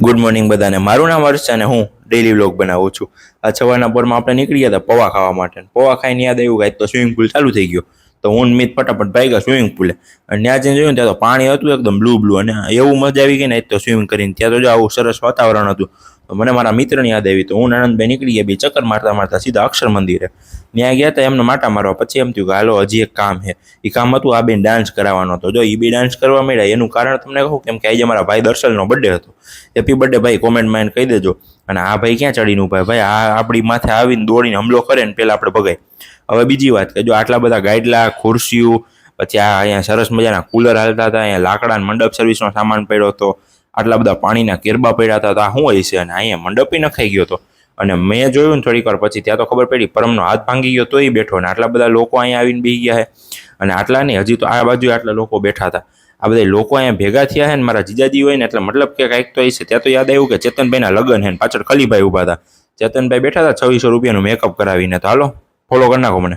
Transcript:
Good morning બધાને. મારું નામ હર્ષ છે અને હું ડેલી વ્લોગ બનાવું છું. આ સવારના પોરમાં આપણે નીકળી ગયા હતા પૌવા ખાવા માટે. પૌવા ખાઈને યાદ આવ્યું કે તો સ્વિમિંગ પુલ ચાલુ થઈ ગયો, તો હું મિત ફટાફટ ભાગ્યા સ્વિમિંગ પુલે. અને ત્યાં જઈને જોયું ત્યાં તો પાણી હતું એકદમ બ્લુ અને એવું મજા આવી ગઈ ને તો સ્વિમિંગ કરીને. ત્યાં તો જો આવું સરસ વાતાવરણ હતું. તો મને મારા મિત્રની યાદ આવી, તો હું આનંદભાઈ નીકળી ગયા, બે ચક્કર મારતા મારતા સીધા અક્ષર મંદિરે. ત્યાં ગયા હતા એમને માટા મારવા. પછી એમ થયું કે હાલો હજી એક કામ છે. એ કામ હતું આ બેન ડાન્સ કરાવવાનો હતો. જો એ બે ડાન્સ કરવા મળ્યા એનું કારણ તમને કહું, કેમ કે આજે મારા ભાઈ દર્શનનો બર્થડે હતો. હેપી બર્થડે ભાઈ કોમેન્ટમાં એને કહી દેજો. અને આ ભાઈ ક્યાં ચડીને ઉભા, ભાઈ આ આપણી માથે આવીને દોડીને હુમલો કરે ને પહેલાં આપણે ભગાય. હવે બીજી વાત કે જો આટલા બધા ગાઈડલા, ખુરશીઓ, પછી આ અહીંયા સરસ મજાના કુલર હાલતા હતા, અહીંયા લાકડા મંડપ સર્વિસનો સામાન પડ્યો હતો, આટલા બધા પાણીના કેરબા પડ્યા હતા. તો આ શું હોય છે? અને અહીંયા મંડપી નખાઈ ગયો હતો. અને મેં જોયું ને થોડીક વાર પછી ત્યાં તો ખબર પડી પરમનો હાથ ભાંગી ગયો તોય બેઠો. ને આટલા બધા લોકો અહીંયા આવીને બેસી ગયા છે. અને આટલા નહીં, હજી તો આ બાજુ આટલા લોકો બેઠા હતા. આ બધા લોકો અહીંયા ભેગા થયા છે ને મારા જીજાજી હોય ને, એટલે મતલબ કે કાંઈક તો છે. ત્યાં તો યાદ આવ્યું કે ચેતનભાઈના લગ્ન છે ને પાછળ ખલીભાઈ ઊભા હતા. ચેતનભાઈ બેઠા હતા 2600 રૂપિયાનું મેકઅપ કરાવીને. તો હાલો ફોલો કરી નાખો મને.